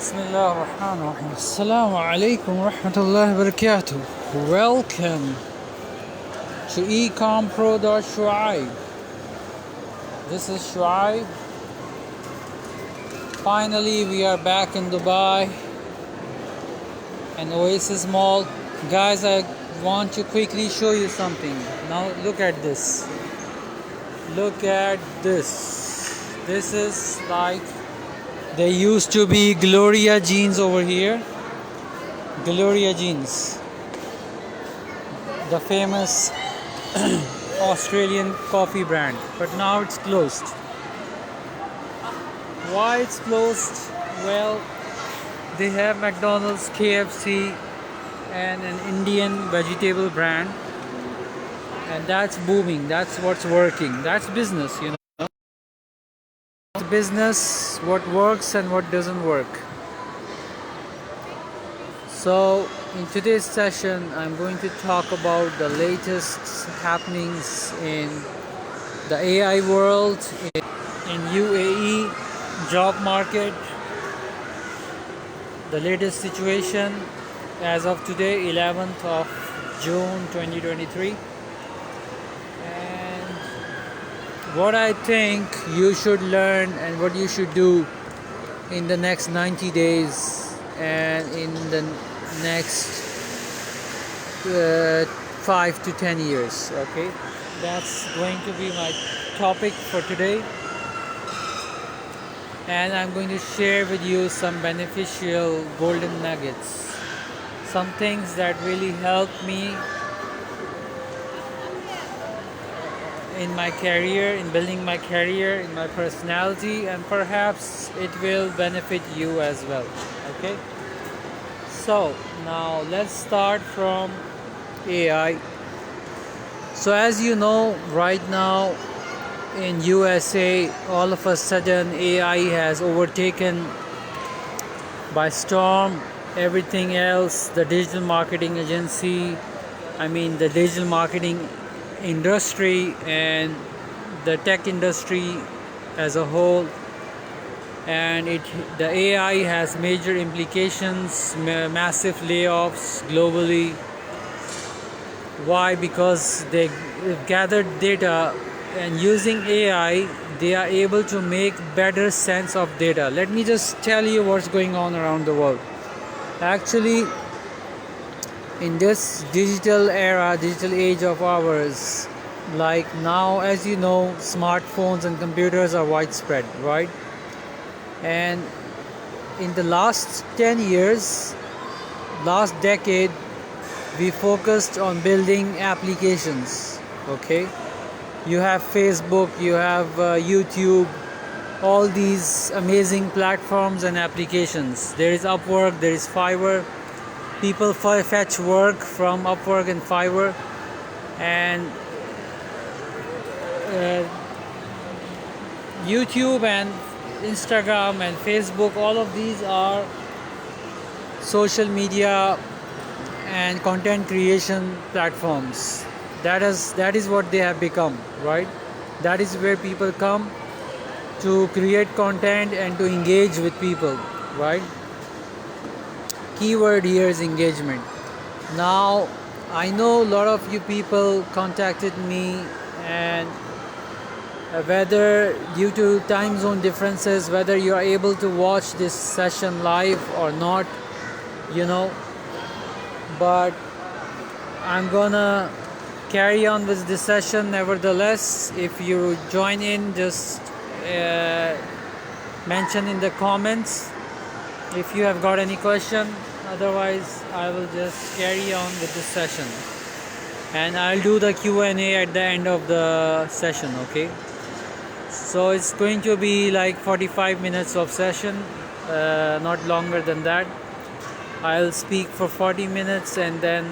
Bismillah ar-Rahman ar-Rahim. Assalamu alaikum wa rahmatullahi wa barakatuh. Welcome to ecompro.Shuayb. This is Shuayb. Finally, we are back in Dubai and Oasis Mall. Guys, I want to quickly show you something. Now, look at this. Look at this. This is like, there used to be Gloria jeans over here. Gloria jeans, the famous Australian coffee brand, but now it's closed. Why it's closed? Well, they have McDonald's, KFC, and an Indian vegetable brand, and that's booming. That's what's working. That's business, you know. Business, what works and what doesn't work. So in today's session I'm going to talk about the latest happenings in the AI world, in UAE job market, the latest situation as of today, 11th of June 2023. What I think you should learn and what you should do in the next 90 days and in the next 5 to 10 years. Okay, that's going to be my topic for today, and I'm going to share with you some beneficial golden nuggets, some things that really helped me in my career, in building my career, in my personality, and perhaps it will benefit you as well. Okay, so now let's start from AI. So as you know, right now in USA, all of a sudden AI has overtaken by storm everything else, the digital marketing agency, the digital marketing industry and the tech industry as a whole. And the AI has major implications, massive layoffs globally. Why? Because they gathered data, and using AI they are able to make better sense of data. Let me just tell you what's going on around the world. Actually, in this digital era, digital age of ours, like now, as you know, smartphones and computers are widespread, right? And in the last 10 years, last decade, we focused on building applications. Okay, you have Facebook, you have YouTube, all these amazing platforms and applications. There is Upwork, there is Fiverr. People fetch work from Upwork and Fiverr, and YouTube and Instagram and Facebook, all of these are social media and content creation platforms. That is what they have become, right? That is where people come to create content and to engage with people, right? Keyword here is engagement. Now, I know a lot of you people contacted me, and whether due to time zone differences, whether you are able to watch this session live or not, but I'm gonna carry on with this session nevertheless. If you join in, just mention in the comments if you have got any question. Otherwise, I will just carry on with this session, and I'll do the Q&A at the end of the session. Okay, so it's going to be like 45 minutes of session, not longer than that. I'll speak for 40 minutes, and then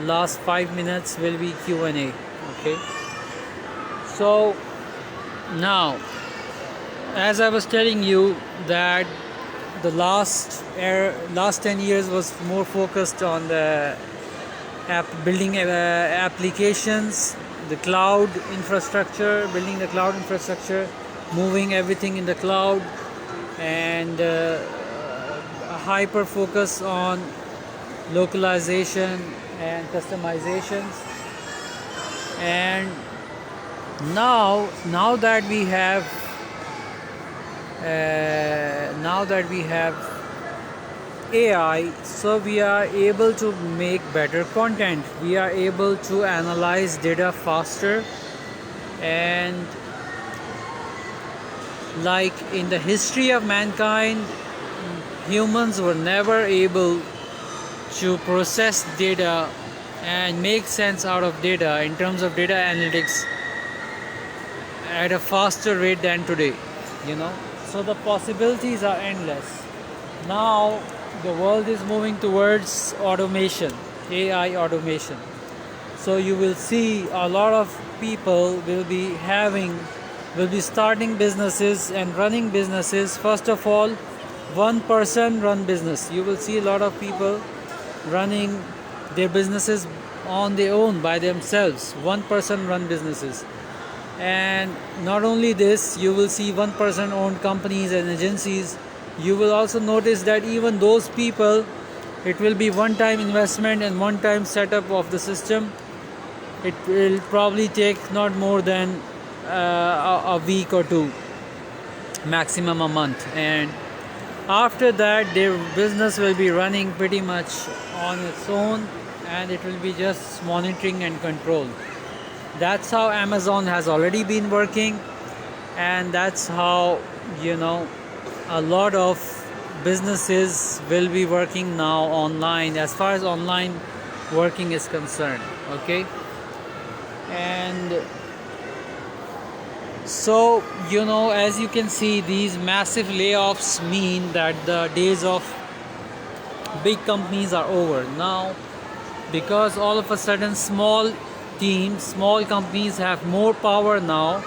last 5 minutes will be Q&A. Okay, so now, as I was telling you, that the last 10 years was more focused on the building applications, the cloud infrastructure, building the cloud infrastructure, moving everything in the cloud, and hyper focus on localization and customizations. And now that we have AI, so we are able to make better content. We are able to analyze data faster, and like in the history of mankind, humans were never able to process data and make sense out of data in terms of data analytics at a faster rate than today, so the possibilities are endless. Now the world is moving towards automation, AI automation. So you will see a lot of people will be starting businesses and running businesses. First of all, one person run business. You will see a lot of people running their businesses on their own by themselves. One person run businesses. And not only this, you will see one person owned companies and agencies. You will also notice that even those people, it will be one time investment and one time setup of the system. It will probably take not more than a week or two, maximum a month, and after that their business will be running pretty much on its own, and it will be just monitoring and control. That's how Amazon has already been working, and that's how a lot of businesses will be working now online, as far as online working is concerned. Okay, and so as you can see, these massive layoffs mean that the days of big companies are over now, because all of a sudden small teams, small companies have more power now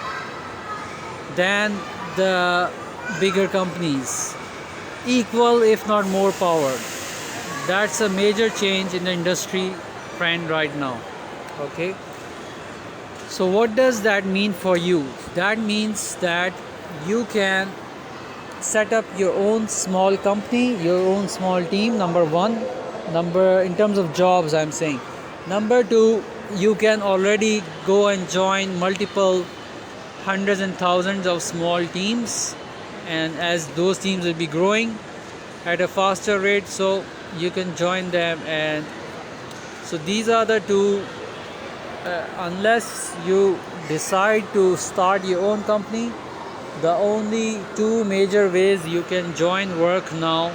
than the bigger companies, equal if not more power. That's a major change in the industry trend right now. Okay, so what does that mean for you? That means that you can set up your own small company, your own small team, number one. In terms of jobs, I'm saying. Number two, you can already go and join multiple hundreds and thousands of small teams, and as those teams will be growing at a faster rate, so you can join them. And so these are the two, unless you decide to start your own company, the only two major ways you can join work now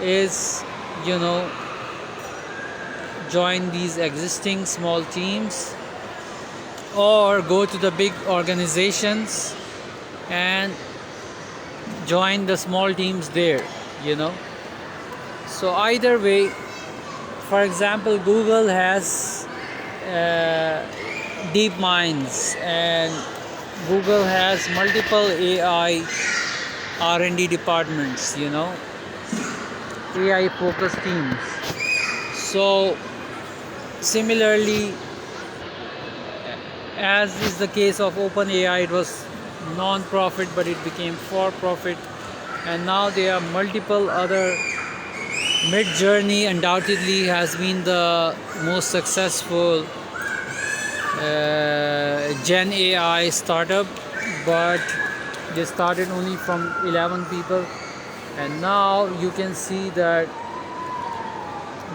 is join these existing small teams, or go to the big organizations and join the small teams there. So either way, for example, Google has deep minds, and Google has multiple AI R&D departments, AI focused teams. So similarly, as is the case of OpenAI, it was non-profit but it became for-profit, and now there are multiple other. Mid-Journey undoubtedly has been the most successful Gen AI startup, but they started only from 11 people, and now you can see that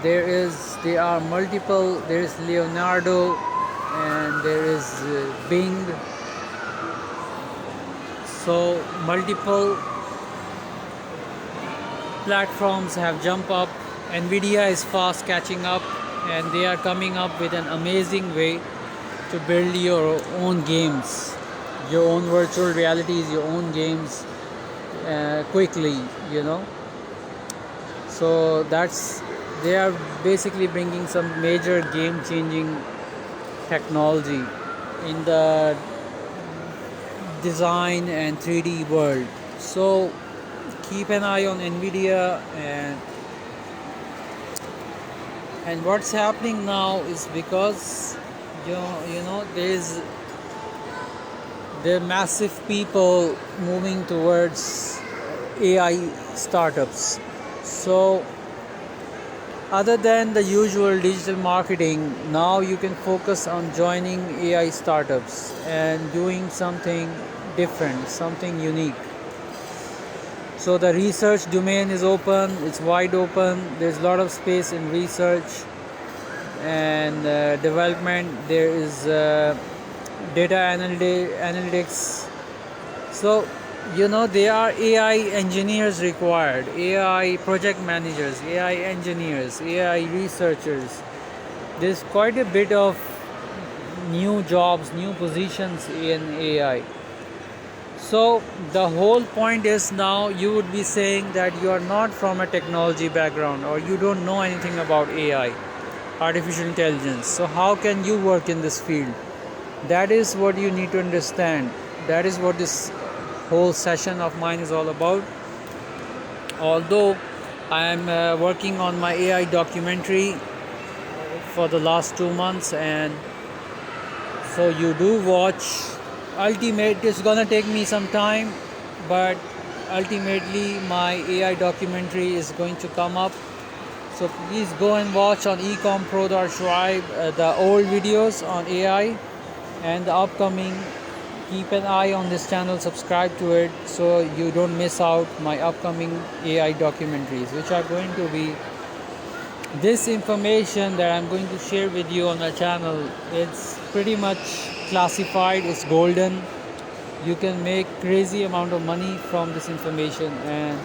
there are multiple. There is Leonardo, and there is Bing. So multiple platforms have jumped up. Nvidia is fast catching up, and they are coming up with an amazing way to build your own games, your own virtual realities, your own games quickly. So they are basically bringing some major game-changing technology in the design and 3D world. So keep an eye on Nvidia, and what's happening now is because there are massive people moving towards AI startups. So other than the usual digital marketing, now you can focus on joining AI startups and doing something different, something unique. So the research domain is open, it's wide open. There's a lot of space in research and development. There is data analytics. So there are AI engineers required, AI project managers, AI engineers, AI researchers. There's quite a bit of new jobs, new positions in AI. So the whole point is, now you would be saying that you are not from a technology background or you don't know anything about AI, artificial intelligence. So how can you work in this field? That is what you need to understand. That is what this whole session of mine is all about. Although I am working on my AI documentary for the last 2 months, and so you do watch. It's gonna take me some time, but ultimately my AI documentary is going to come up. So please go and watch on ecompro.shuayb the old videos on AI and the upcoming. Keep an eye on this channel, subscribe to it so you don't miss out my upcoming AI documentaries, which are going to be this information that I'm going to share with you on my channel. It's pretty much classified, it's golden. You can make crazy amount of money from this information, and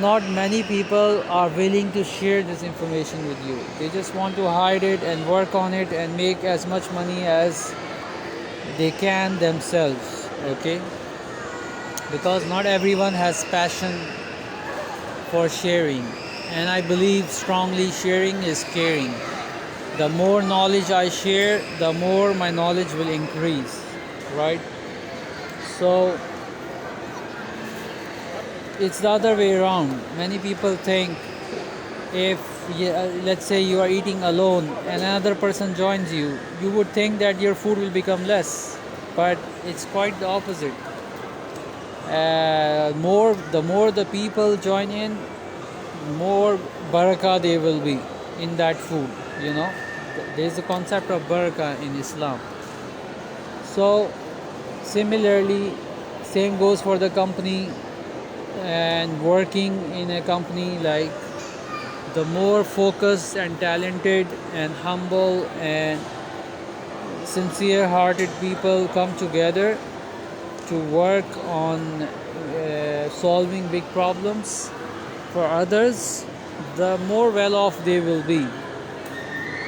not many people are willing to share this information with you. They just want to hide it and work on it and make as much money as they can themselves, okay? Because not everyone has passion for sharing, and I believe strongly sharing is caring. The more knowledge I share, the more my knowledge will increase, right? So it's the other way around. Many people think, if let's say you are eating alone and another person joins you, you would think that your food will become less, but it's quite the opposite. The more the people join in, more barakah there will be in that food. There's a concept of barakah in Islam. So similarly, same goes for the company and working in a company. Like, the more focused and talented and humble and sincere hearted people come together to work on solving big problems for others, the more well off they will be.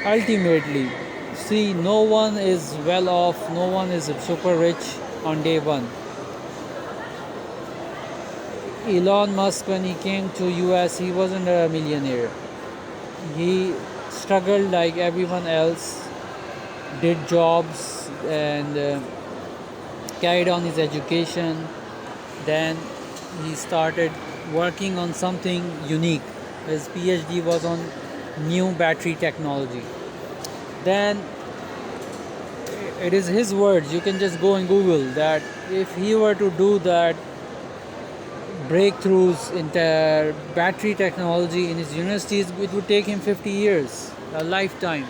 Ultimately, see, no one is well off, no one is super rich on day one. Elon Musk, when he came to US, he wasn't a millionaire. He struggled like everyone else, did jobs and carried on his education. Then he started working on something unique. His PhD was on new battery technology. Then it is his words. You can just go and Google that. If he were to do that breakthroughs in the battery technology in his universities, it would take him 50 years, a lifetime.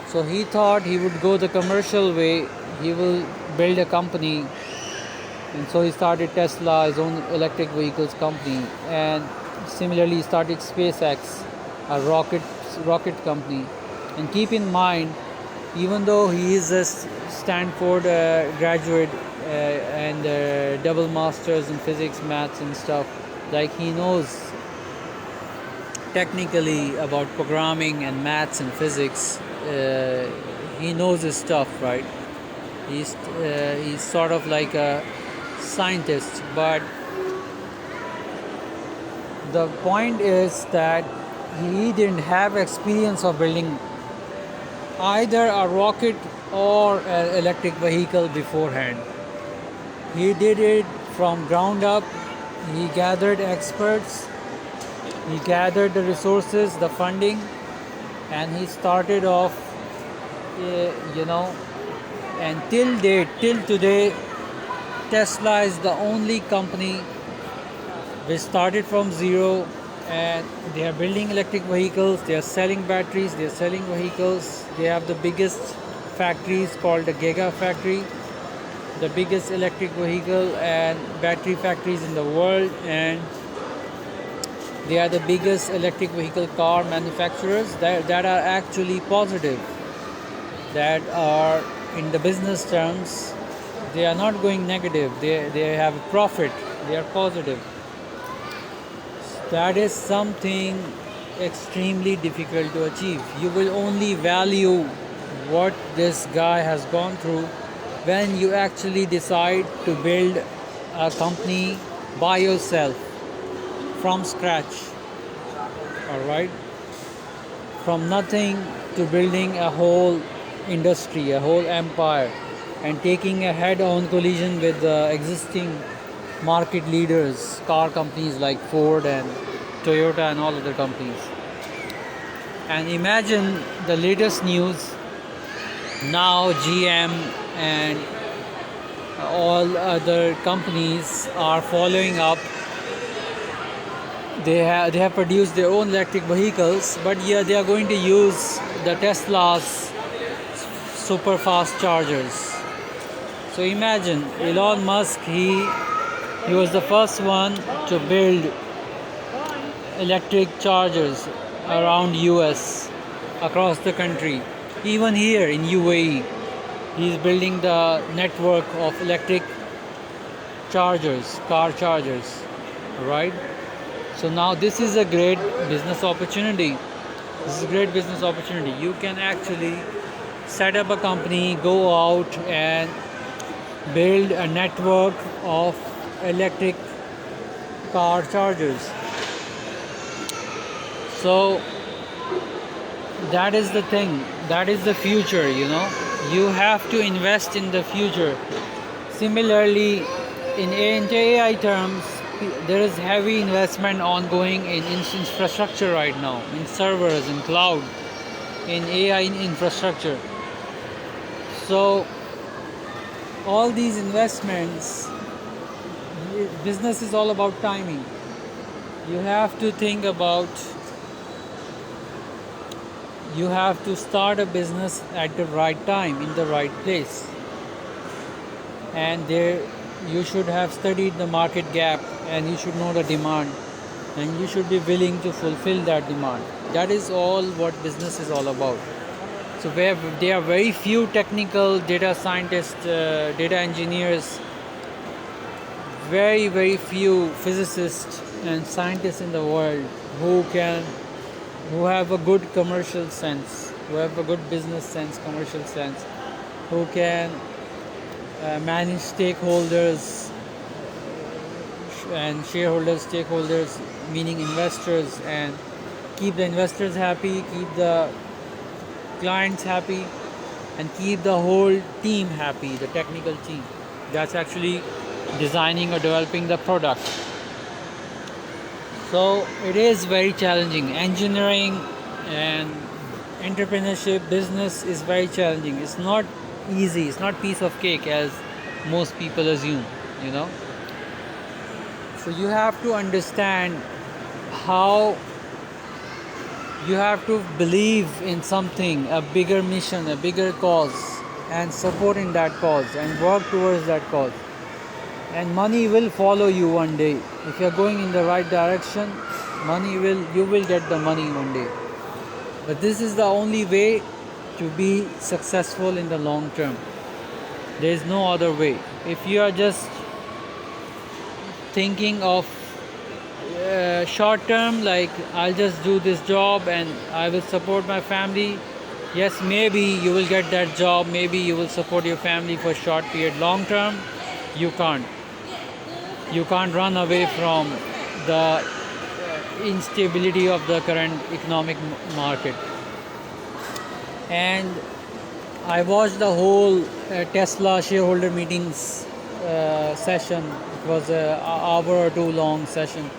So he thought he would go the commercial way. He will build a company, and so he started Tesla, his own electric vehicles company, and similarly started SpaceX, a rocket company. And keep in mind, even though he is a Stanford graduate and double masters in physics, maths and stuff, like, he knows technically about programming and maths and physics. He knows his stuff, right? He's sort of like a scientist, but the point is that he didn't have experience of building either a rocket or an electric vehicle beforehand. He did it from ground up. He gathered experts, he gathered the resources, the funding, and he started off, and till today, Tesla is the only company They started from zero and they are building electric vehicles, they are selling batteries, they are selling vehicles. They have the biggest factories called the Giga factory, the biggest electric vehicle and battery factories in the world, and they are the biggest electric vehicle car manufacturers that are actually positive, that are in the business terms, they are not going negative, they have a profit, they are positive. That is something extremely difficult to achieve. You will only value what this guy has gone through when you actually decide to build a company by yourself from scratch. All right, from nothing to building a whole industry, a whole empire, and taking a head-on collision with the existing market leaders, car companies like Ford and Toyota and all other companies. And imagine the latest news now, GM and all other companies are following up. They have produced their own electric vehicles, but yeah, they are going to use the Tesla's super fast chargers. So imagine Elon Musk, he was the first one to build electric chargers around US, across the country. Even here in UAE, he's building the network of electric chargers, car chargers, right? So now this is a great business opportunity. This is a great business opportunity. You can actually set up a company, go out and build a network of electric car chargers. So that is the thing, that is the future, you know. You have to invest in the future. Similarly, in AI terms, there is heavy investment ongoing in infrastructure right now, in servers, in cloud, in AI infrastructure. So all these investments, business is all about timing. You have to think about, you have to start a business at the right time, in the right place, and there you should have studied the market gap, and you should know the demand, and you should be willing to fulfill that demand. That is all what business is all about. So there are very few technical data scientists, data engineers, very few physicists and scientists in the world who have a good commercial sense, who have a good business sense, commercial sense, who can manage stakeholders and shareholders, stakeholders meaning investors, and keep the investors happy, keep the clients happy, and keep the whole team happy, the technical team that's actually designing or developing the product. So it is very challenging. Engineering and entrepreneurship, business is very challenging. It's not easy, it's not piece of cake as most people assume, you know. So you have to understand how you have to believe in something, a bigger mission, a bigger cause, and support in that cause and work towards that cause. And money will follow you one day. If you're going in the right direction, you will get the money one day. But this is the only way to be successful in the long term. There is no other way. If you are just thinking of short term, like I'll just do this job and I will support my family, yes, maybe you will get that job, maybe you will support your family for a short period. Long term, you can't. You can't run away from the instability of the current economic market. And I watched the whole Tesla shareholder meetings session. It was an hour or two long session,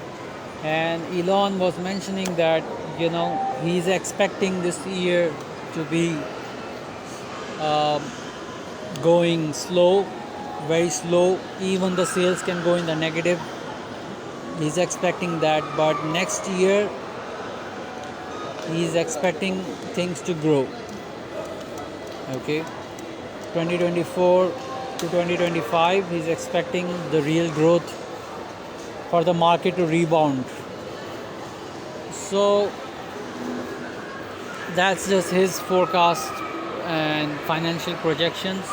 and Elon was mentioning that, you know, he's expecting this year to be going slow, very slow. Even the sales can go in the negative. He's expecting that, but next year he's expecting things to grow. Okay, 2024 to 2025, he's expecting the real growth for the market to rebound. So that's just his forecast and financial projections.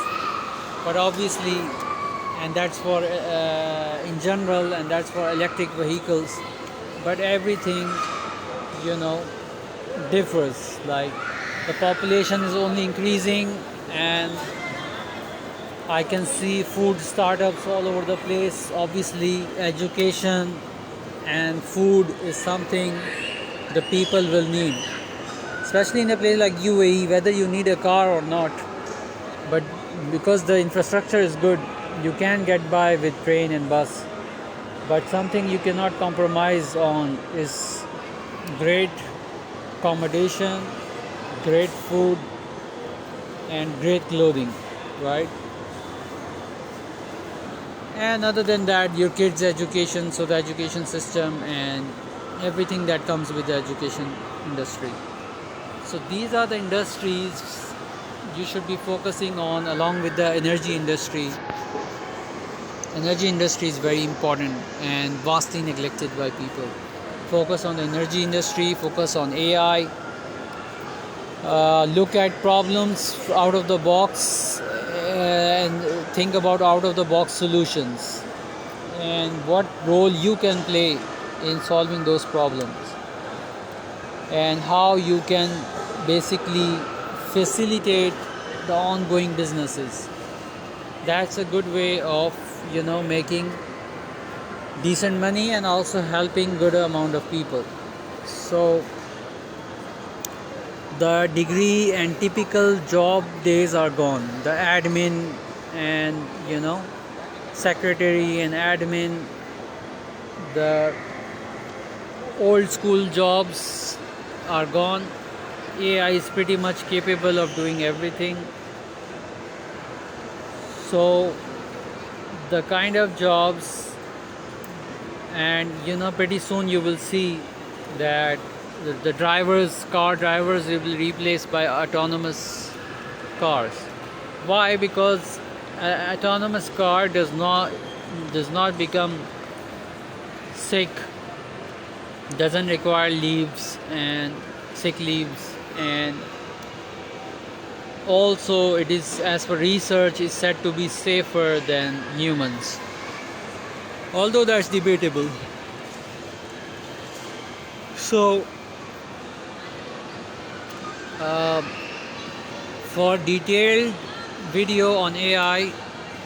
But obviously, and that's for in general, and that's for electric vehicles. But everything, you know, differs. Like the population is only increasing, and I can see food startups all over the place. Obviously, education and food is something the people will need, especially in a place like UAE, whether you need a car or not. But because the infrastructure is good, you can get by with train and bus. But something you cannot compromise on is great accommodation, great food, and great clothing, right? And other than that, your kids' education, so the education system and everything that comes with the education industry. So these are the industries you should be focusing on, along with the energy industry. Energy industry is very important and vastly neglected by people. Focus on the energy industry, focus on AI, look at problems out of the box, and think about out of the box solutions and what role you can play in solving those problems, and how you can basically facilitate the ongoing businesses. That's a good way of, making decent money and also helping good amount of people. So the degree and typical job days are gone. The admin and secretary and admin, the old school jobs are gone. AI is pretty much capable of doing everything. So the kind of jobs, and pretty soon you will see that the car drivers will be replaced by autonomous cars. Why? Because an autonomous car does not become sick, doesn't require leaves and sick leaves, and also it is, as per research, is said to be safer than humans, although that's debatable. So for detailed video on AI,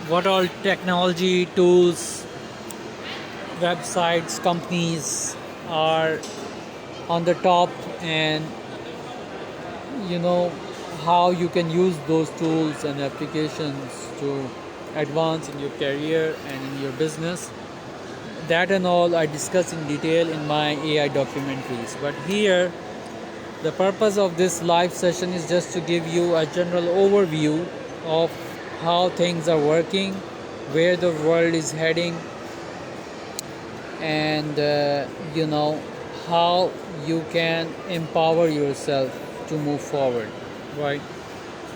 what all technology tools, websites, companies are on the top, and how you can use those tools and applications to advance in your career and in your business, that and all I discuss in detail in my AI documentaries. But here, the purpose of this live session is just to give you a general overview of how things are working, where the world is heading, and how you can empower yourself to move forward, right?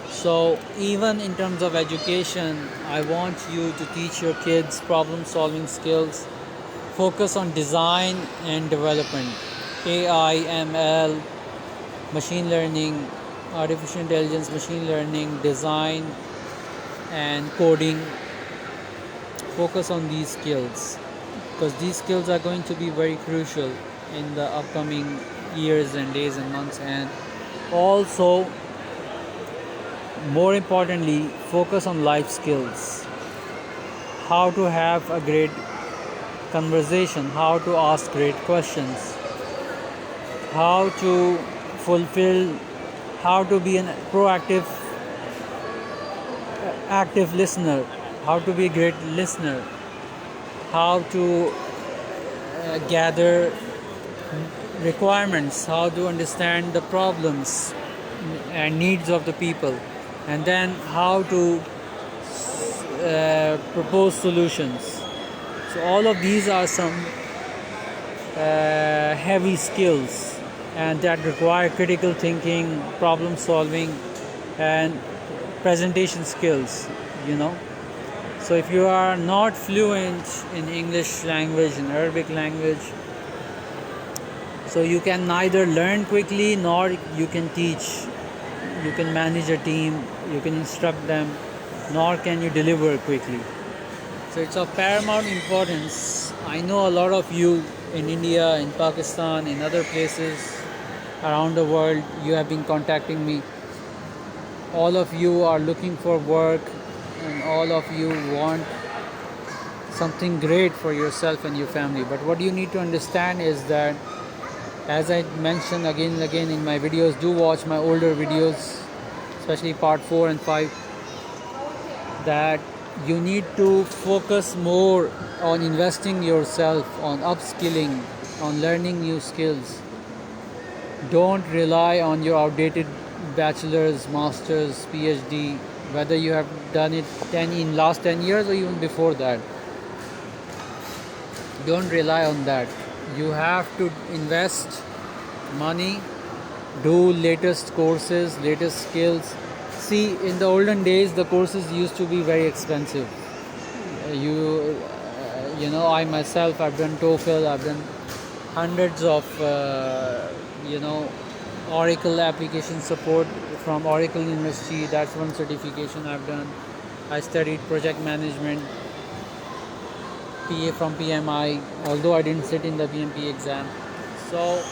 So even in terms of education, I want you to teach your kids problem solving skills. Focus on design and development, AI, ML, machine learning, artificial intelligence, machine learning, design and coding. Focus on these skills, because these skills are going to be very crucial in the upcoming years and days and months. And also, more importantly, focus on life skills. How to have a great conversation, how to ask great questions, how to fulfill, how to be a proactive, active listener, how to be a great listener, how to gather requirements, how to understand the problems and needs of the people, and then how to propose solutions. So all of these are some heavy skills and that require critical thinking, problem solving, and presentation skills, you know. So if you are not fluent in English language and Arabic language, so you can neither learn quickly nor you can teach. You can manage a team, you can instruct them, nor can you deliver quickly. So it's of paramount importance. I know a lot of you in India, in Pakistan, in other places around the world, you have been contacting me. All of you are looking for work and all of you want something great for yourself and your family. But what you need to understand is that, as I mentioned again and again in my videos, do watch my older videos, especially part 4 and 5, that you need to focus more on investing yourself, on upskilling, on learning new skills. Don't rely on your outdated bachelor's, master's, PhD, whether you have done it in last 10 years or even before that. Don't rely on that. You have to invest money, do latest courses, latest skills. See, in the olden days, the courses used to be very expensive. You know, I myself, I've done TOEFL, I've done hundreds of, Oracle application support from Oracle University. That's one certification I've done. I studied project management, PA from PMI, although I didn't sit in the PMP exam. So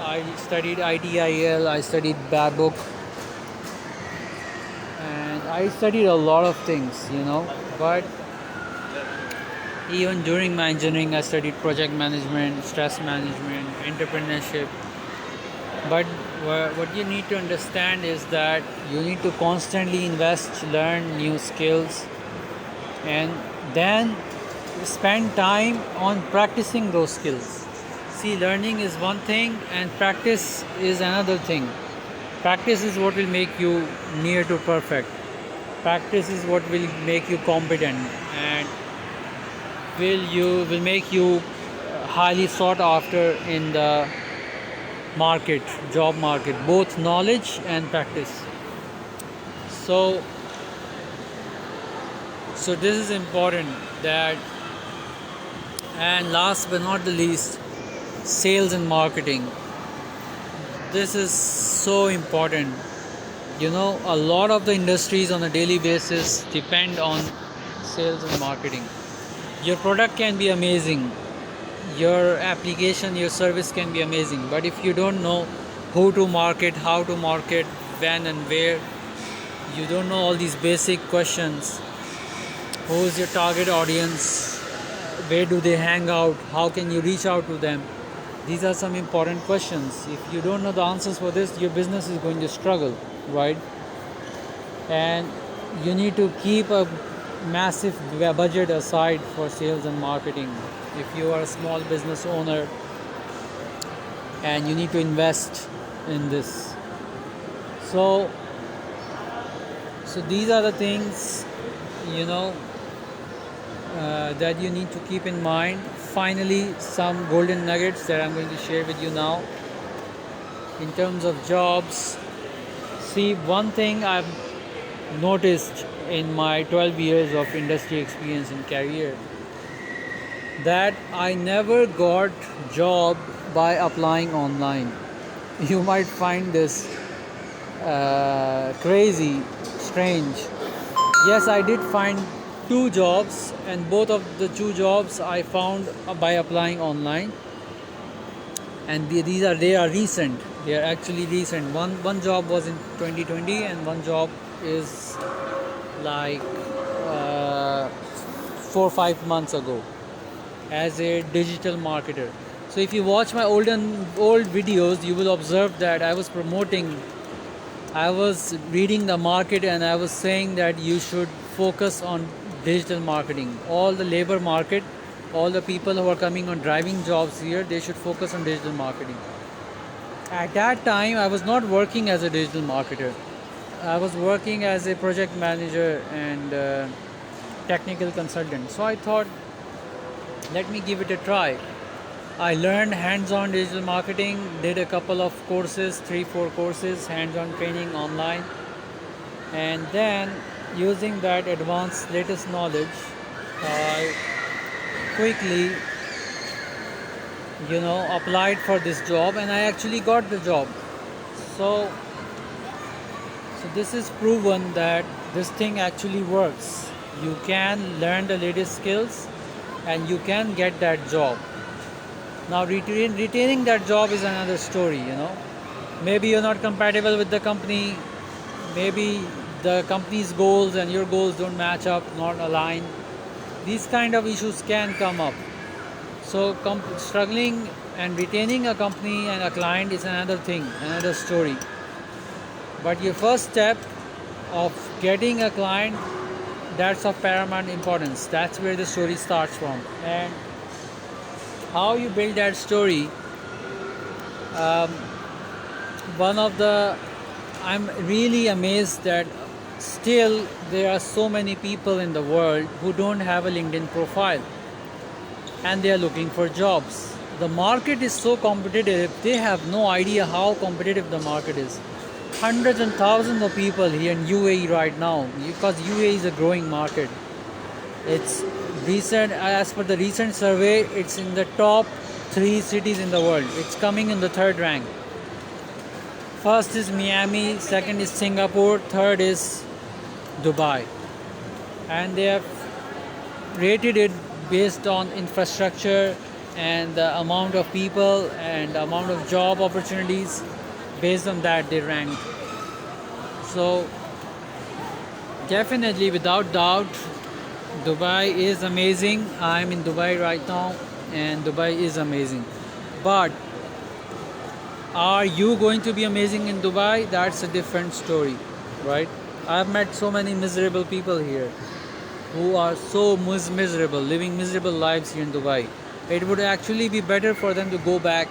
I studied ITIL, I studied Babbook, and I studied a lot of things, you know. But even during my engineering, I studied project management, stress management, entrepreneurship. But what you need to understand is that you need to constantly invest, learn new skills, and then spend time on practicing those skills. See, learning is one thing and practice is another thing. Practice is what will make you near to perfect. Practice is what will make you competent and will make you highly sought after in the market, job market, both knowledge and practice. So this is important. That, and last but not the least, sales and marketing. This is so important. You know, a lot of the industries on a daily basis depend on sales and marketing. Your product can be amazing, your application, your service can be amazing, but if you don't know who to market, how to market, when and where, you don't know all these basic questions. Who is your target audience? Where do they hang out? How can you reach out to them? These are some important questions. If you don't know the answers for this, your business is going to struggle, right? And you need to keep a massive budget aside for sales and marketing. If you are a small business owner and you need to invest in this. So these are the things, you know, that you need to keep in mind. Finally, some golden nuggets that I'm going to share with you now. In terms of jobs, see, one thing I've noticed in my 12 years of industry experience and career, that I never got job by applying online. You might find this crazy, strange. Yes, I did find 2 jobs, and both of the 2 jobs I found by applying online. And they are recent. They are actually recent. One job was in 2020, and one job is like 4 or 5 months ago, as a digital marketer. So if you watch my old videos, you will observe that I was reading the market, and I was saying that you should focus on digital marketing. All the labor market, all the people who are coming on driving jobs here, they should focus on digital marketing. At that time, I was not working as a digital marketer. I was working as a project manager and technical consultant. So I thought, let me give it a try. I learned hands-on digital marketing, did a couple of courses, 3 4 courses, hands-on training online, and then using that advanced latest knowledge, I quickly applied for this job, and I actually got the job. So this is proven that this thing actually works. You can learn the latest skills and you can get that job. Now retaining that job is another story. Maybe you're not compatible with the company, maybe the company's goals and your goals don't match up, not align. These kind of issues can come up. So struggling and retaining a company and a client is another thing, another story. But your first step of getting a client, that's of paramount importance. That's where the story starts from. And how you build that story, I'm really amazed that still there are so many people in the world who don't have a LinkedIn profile and they are looking for jobs. The market is so competitive, they have no idea how competitive the market is. Hundreds and thousands of people here in UAE right now, because UAE is a growing market. It's recent, as per the recent survey, it's in the top 3 cities in the world. It's coming in the 3rd rank. First is Miami, second is Singapore, third is Dubai. And they have rated it based on infrastructure and the amount of people and the amount of job opportunities. Based on that, they rank. So definitely, without doubt, Dubai is amazing. I'm in Dubai right now, and Dubai is amazing. But are you going to be amazing in Dubai? That's a different story, right? I've met so many miserable people here who are so miserable, living miserable lives here in Dubai. It would actually be better for them to go back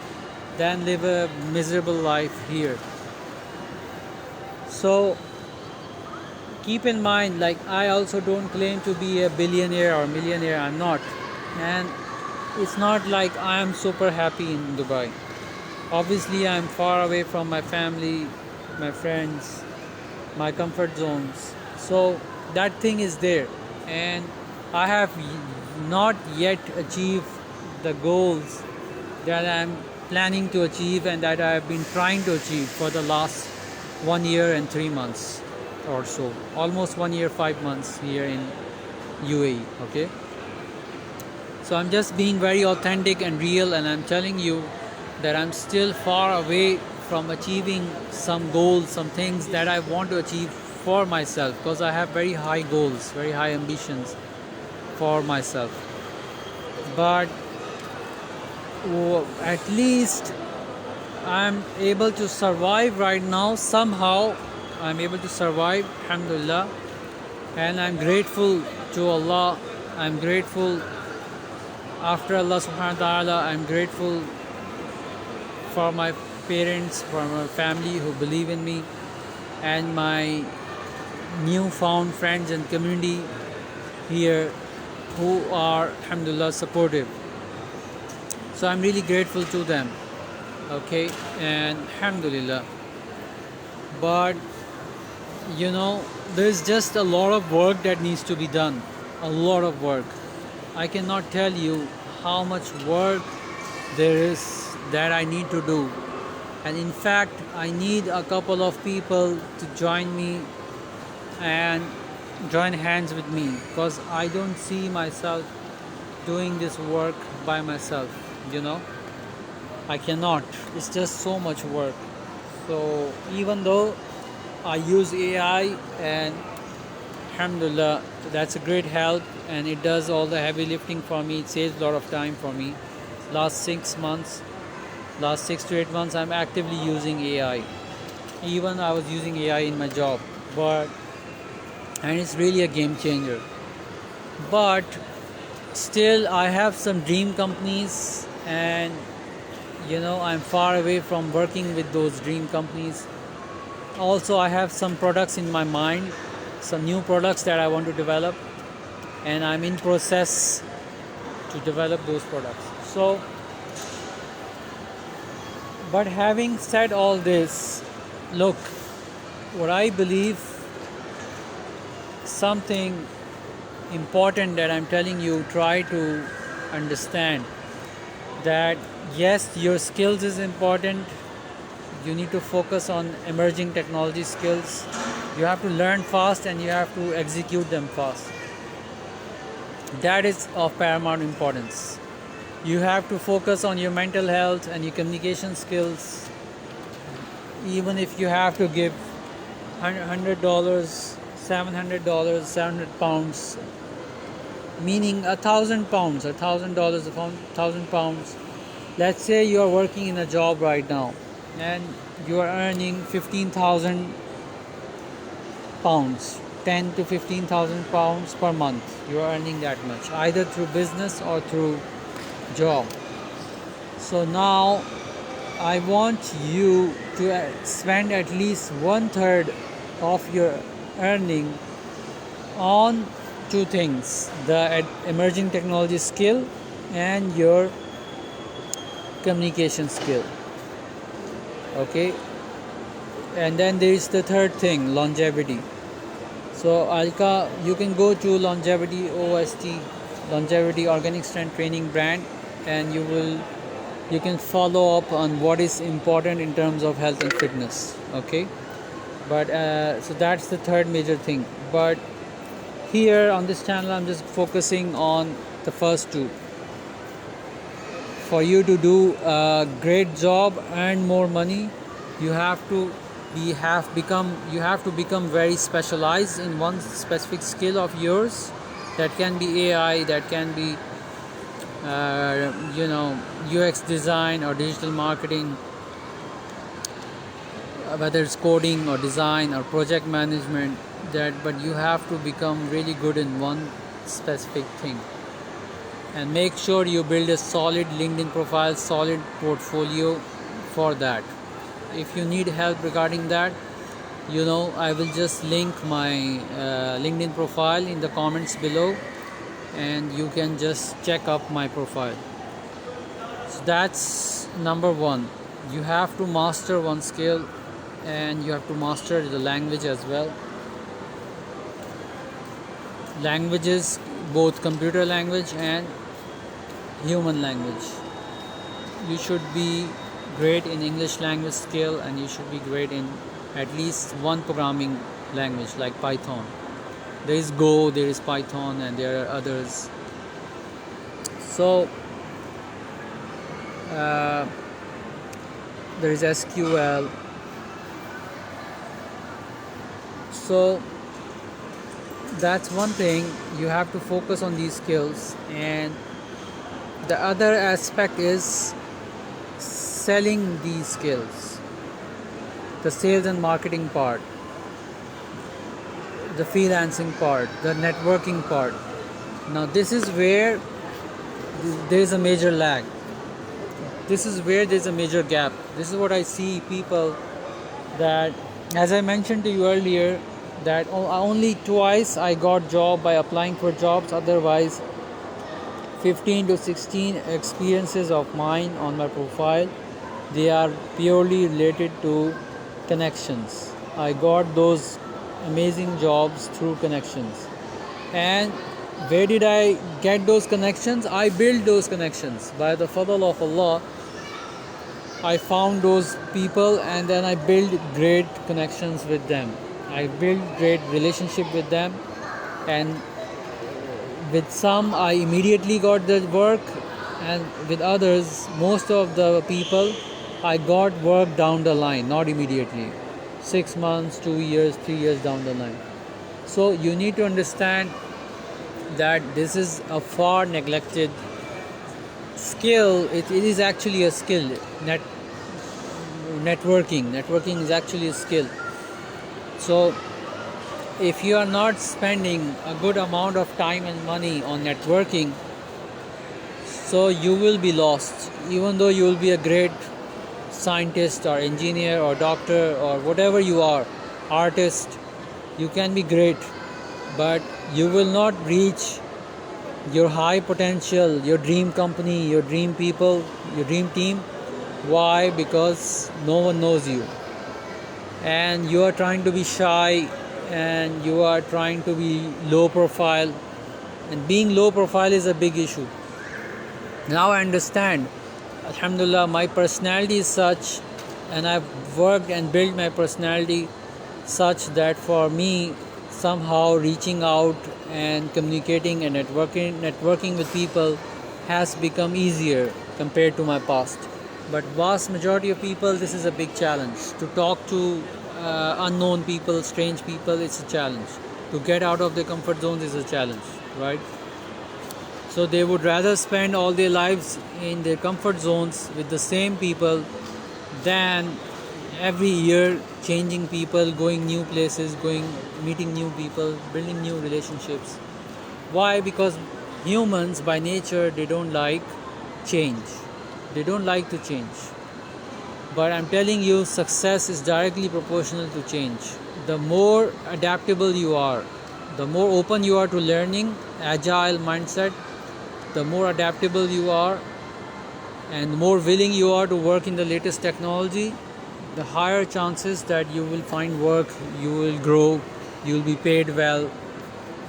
than live a miserable life here. So keep in mind, like, I also don't claim to be a billionaire or millionaire. I'm not. And it's not like I am super happy in Dubai. Obviously, I'm far away from my family, my friends, my comfort zones. So that thing is there. And I have not yet achieved the goals that I'm planning to achieve and that I have been trying to achieve for the last 1 year and 3 months or so. Almost 1 year, 5 months here in UAE. Okay. So I'm just being very authentic and real, and I'm telling you that I'm still far away from achieving some goals, some things that I want to achieve for myself, because I have very high goals, very high ambitions for myself. But at least I'm able to survive right now. Somehow I'm able to survive, alhamdulillah, and I'm grateful to Allah. I'm grateful after Allah subhanahu wa ta'ala. I'm grateful for my parents, for my family who believe in me, and my newfound friends and community here who are, alhamdulillah, supportive. So I'm really grateful to them. Okay, and alhamdulillah. But there's just a lot of work that needs to be done. A lot of work. I cannot tell you how much work there is that I need to do. And in fact, I need a couple of people to join me and join hands with me, because I don't see myself doing this work by myself. I cannot. It's just so much work. So even though I use AI, and alhamdulillah, that's a great help, and it does all the heavy lifting for me. It saves a lot of time for me. Last 6 to 8 months, I'm actively using AI. Even I was using AI in my job, and it's really a game changer. But still, I have some dream companies, and I'm far away from working with those dream companies. Also, I have some products in my mind, some new products that I want to develop, and I'm in process to develop those products. So But having said all this, look, what I believe, something important that I'm telling you, try to understand that yes, your skills is important. You need to focus on emerging technology skills. You have to learn fast and you have to execute them fast. That is of paramount importance. You have to focus on your mental health and your communication skills. Even if you have to give $100, $700, 700 pounds, meaning £1,000, $1,000 a pound, £1,000. Let's say you are working in a job right now and you are earning 15,000 pounds, 10 to 15,000 pounds per month. You are earning that much, either through business or through job. So now I want you to spend at least 1/3 of your earning on two things: the emerging technology skill and your communication skill. Okay, and then there is the third thing, longevity. So Alka, you can go to longevity OST, longevity organic strength training brand, and you can follow up on what is important in terms of health and fitness. Okay, but so that's the third major thing. But here on this channel I'm just focusing on the first two. For you to do a great job, earn more money, you have to become very specialized in one specific skill of yours. That can be AI, that can be UX design or digital marketing, whether it's coding or design or project management. But you have to become really good in one specific thing, and make sure you build a solid LinkedIn profile, solid portfolio for that. If you need help regarding that, I will just link my LinkedIn profile in the comments below, and you can just check up my profile. So that's number one. You have to master one skill, and you have to master the language as well. Languages, both computer language and human language. You should be great in English language skill, and you should be great in at least one programming language like Python. There is Go, there is Python, and there are others. So there is SQL. So that's one thing. You have to focus on these skills, and the other aspect is selling these skills, the sales and marketing part, the freelancing part, the networking part. Now this is where there is a major lag. This is where there is a major gap. This is what I see people that, as I mentioned to you earlier, that only twice I got job by applying for jobs. Otherwise 15 to 16 experiences of mine on my profile, they are purely related to connections. I got those amazing jobs through connections. And where did I get those connections? I built those connections by the fadl of Allah. I found those people, and then I built great connections with them. I built great relationship with them, and with some I immediately got the work, and with others, most of the people, I got work down the line, not immediately. 6 months, 2 years, 3 years down the line. So you need to understand that this is a far neglected skill. It is actually a skill. Networking is actually a skill. So if you are not spending a good amount of time and money on networking, so you will be lost. Even though you will be a great scientist or engineer or doctor or whatever you are, artist, you can be great, but you will not reach your high potential, your dream company, your dream people, your dream team, Why? Because no one knows you, and you are trying to be shy, and you are trying to be low profile, and being low profile is a big issue. Now I understand. Alhamdulillah, my personality is such, and I've worked and built my personality such that for me, somehow reaching out and communicating and networking with people has become easier compared to my past. But vast majority of people, this is a big challenge. To talk to unknown people, strange people, it's a challenge. To get out of their comfort zones is a challenge, right? So they would rather spend all their lives in their comfort zones with the same people than every year changing people, going new places, meeting new people, building new relationships. Why? Because humans by nature, they don't like change. They don't like to change. But I'm telling you, success is directly proportional to change. The more adaptable you are, the more open you are to learning, agile mindset, the more adaptable you are, and the more willing you are to work in the latest technology, the higher chances that you will find work, you will grow, you will be paid well,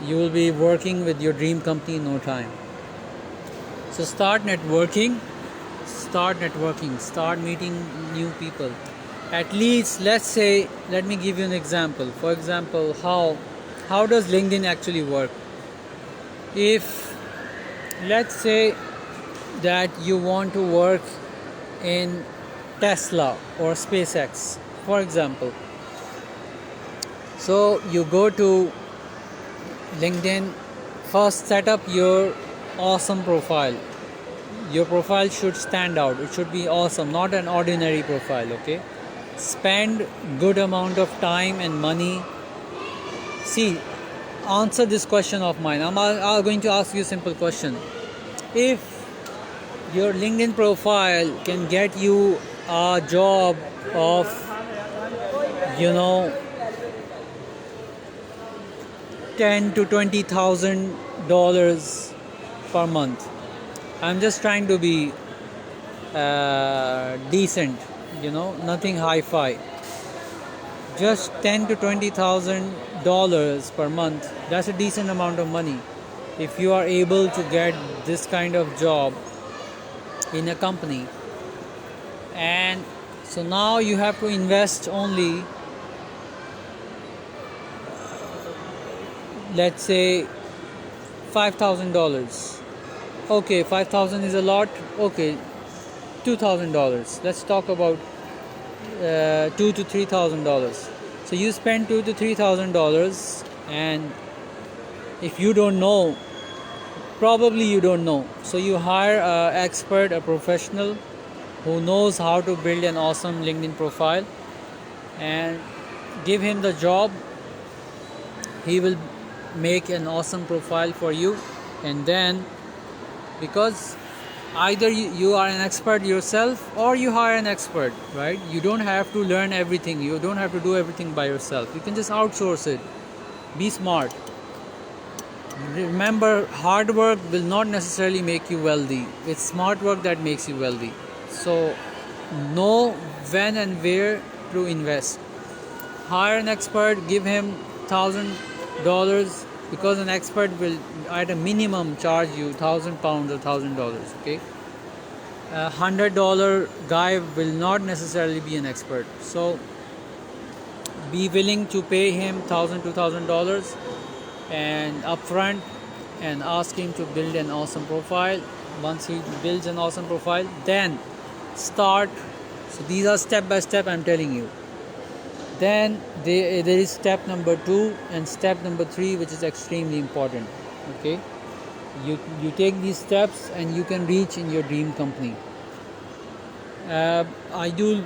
you will be working with your dream company in no time. So start networking, start meeting new people. At least, let's say, let me give you an example. For example, how does LinkedIn actually work? If, let's say, that you want to work in Tesla or SpaceX, for example. So you go to LinkedIn, first set up your awesome profile. Your profile should stand out. It should be awesome, not an ordinary profile, okay? Spend good amount of time and money. See, answer this question of mine. I'm going to ask you a simple question. If your LinkedIn profile can get you a job of, $10,000 to $20,000 per month. I'm just trying to be decent, nothing hi-fi. Just $10,000 to $20,000 per month. That's a decent amount of money. If you are able to get this kind of job in a company, and so now you have to invest only, let's say, $5,000. Okay, 5,000 is a lot. Okay, $2,000. Let's talk about $2,000 to $3,000. So you spend $2,000 to $3,000, and if you don't know, probably you don't know. So you hire an expert, a professional who knows how to build an awesome LinkedIn profile, and give him the job. He will make an awesome profile for you, and then, because either you are an expert yourself or you hire an expert, right? You don't have to learn everything. You don't have to do everything by yourself. You can just outsource it. Be smart. Remember, hard work will not necessarily make you wealthy. It's smart work that makes you wealthy. So know when and where to invest. Hire an expert, give him $1,000, because an expert will at a minimum charge you £1,000 or $1,000. Okay, $100 guy will not necessarily be an expert. So be willing to pay him $1,000 to $2,000 and upfront, and ask him to build an awesome profile. Once he builds an awesome profile, then start. So these are step by step, I'm telling you. Then there is step number 2 and step number 3, which is extremely important. Okay, you take these steps and you can reach in your dream company. I do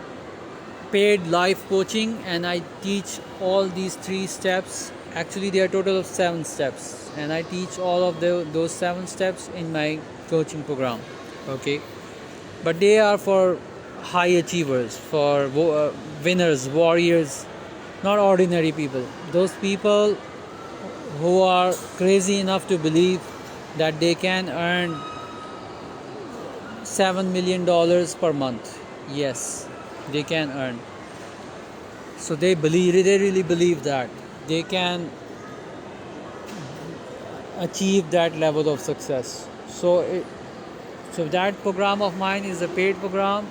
paid life coaching, and I teach all these 3 steps. Actually, there are a total of 7 steps, and I teach all of those 7 steps in my coaching program. Okay, but they are for high achievers, for winners, warriors, not ordinary people. Those people who are crazy enough to believe that they can earn $7 million per month. yes, they can earn. So they really believe that they can achieve that level of success. So that program of mine is a paid program,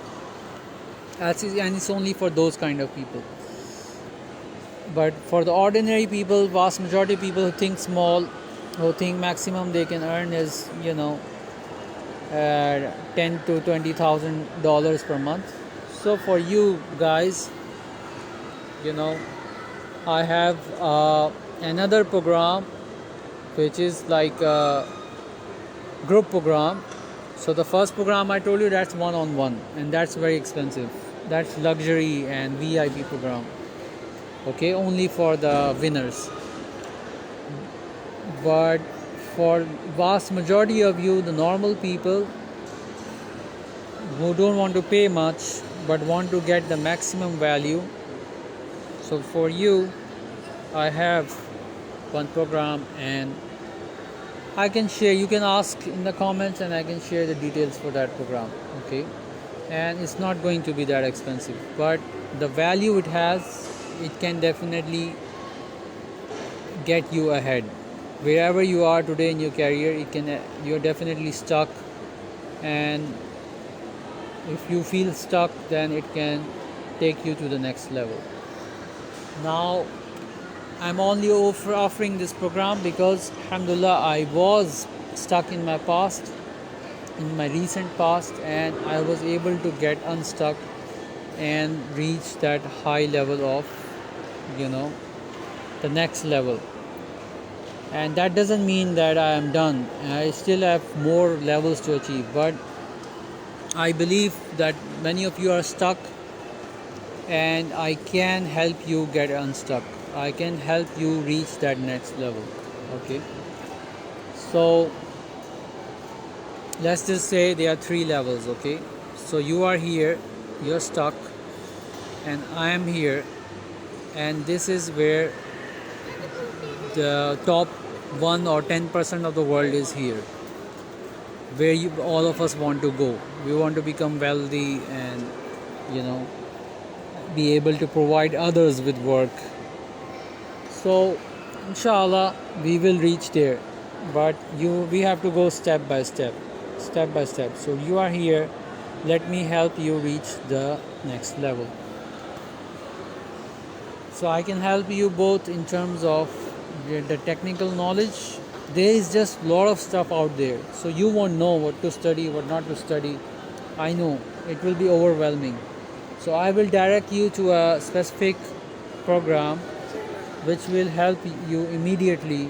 and it's only for those kind of people. But for the ordinary people, vast majority of people who think small, who think maximum they can earn is, $10 to $20,000 per month. So for you guys, you know, I have another program which is like a group program. So the first program I told you, that's one-on-one, and that's very expensive. That's luxury and VIP program. Okay, only for the winners. But for vast majority of you, the normal people who don't want to pay much but want to get the maximum value, so for you I have one program, and I can share, you can ask in the comments and I can share the details for that program. Okay, and it's not going to be that expensive, but the value it has, it can definitely get you ahead wherever you are today in your career. You're definitely stuck, and if you feel stuck, then it can take you to the next level. Now I'm only offering this program because alhamdulillah I was stuck in my past, in my recent past, and I was able to get unstuck and reach that high level of, the next level. And that doesn't mean that I am done. I still have more levels to achieve, but I believe that many of you are stuck, and I can help you get unstuck. I can help you reach that next level. Okay, so let's just say there are 3 levels. Okay, so you are here, you're stuck, and I am here, and this is where the top 1 or 10% of the world is here, where all of us want to go. We want to become wealthy and, be able to provide others with work. So inshallah we will reach there, but we have to go step by step. So you are here, let me help you reach the next level. So I can help you both in terms of the technical knowledge. There is just a lot of stuff out there, so you won't know what to study, what not to study. I know it will be overwhelming, so I will direct you to a specific program which will help you immediately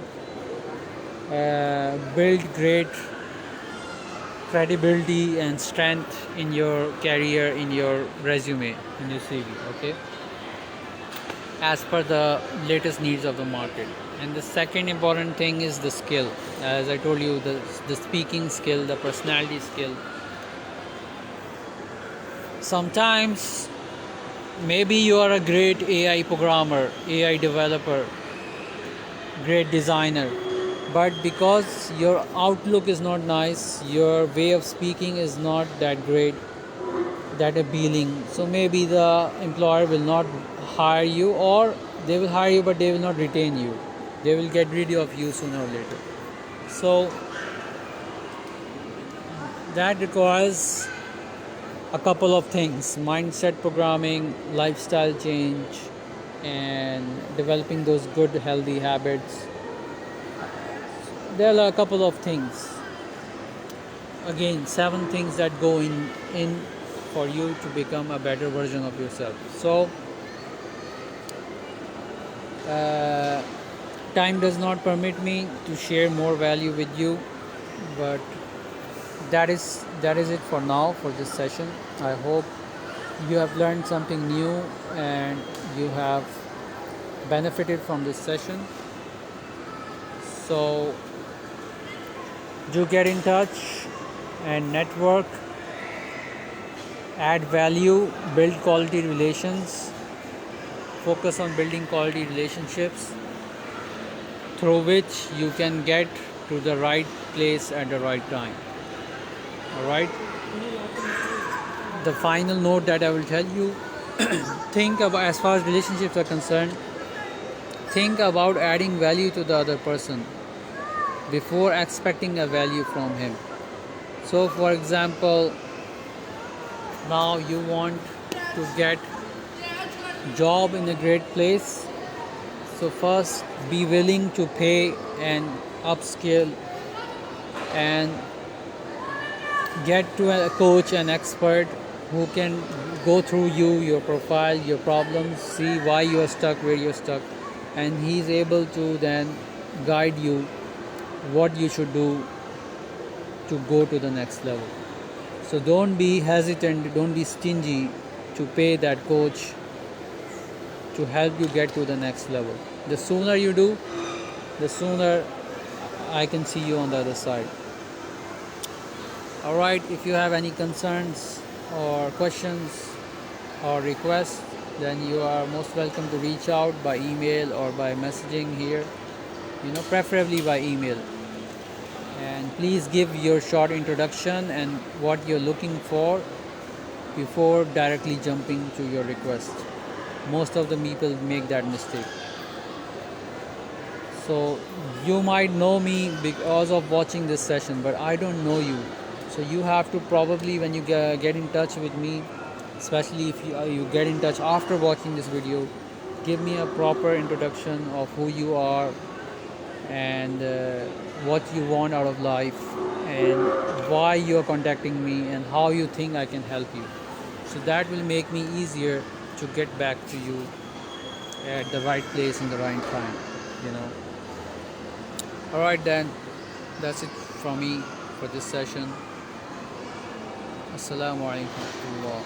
build great credibility and strength in your career, in your resume, in your CV. Okay, as per the latest needs of the market. And the second important thing is the skill. As I told you, the speaking skill, the personality skill. Sometimes maybe you are a great AI programmer, AI developer, great designer, but because your outlook is not nice, your way of speaking is not that great, that appealing, so maybe the employer will not hire you, or they will hire you but they will not retain you. They will get rid of you sooner or later. So that requires a couple of things: mindset programming, lifestyle change, and developing those good healthy habits. There are a couple of things. Again, 7 things that go in for you to become a better version of yourself. So time does not permit me to share more value with you, but that is it for now, for this session. I hope you have learned something new and you have benefited from this session. So do get in touch and network, add value, build quality relations, focus on building quality relationships through which you can get to the right place at the right time. All right, the final note that I will tell you, think about, as far as relationships are concerned, think about adding value to the other person before expecting a value from him. So for example, now you want to get job in a great place, so first be willing to pay and upskill and get to a coach, an expert who can go through you, your profile, your problems, see why you are stuck, where you're stuck, and he's able to then guide you what you should do to go to the next level. So don't be hesitant, don't be stingy to pay that coach to help you get to the next level. The sooner you do, the sooner I can see you on the other side. Alright, if you have any concerns or questions or requests, then you are most welcome to reach out by email or by messaging here, preferably by email. And please give your short introduction and what you're looking for before directly jumping to your request. Most of the people make that mistake. So you might know me because of watching this session, but I don't know you. So you have to probably, when you get in touch with me, especially if you get in touch after watching this video, give me a proper introduction of who you are and what you want out of life and why you are contacting me and how you think I can help you. So that will make me easier to get back to you at the right place in the right time. Alright then, that's it from me for this session. Assalamu alaikum.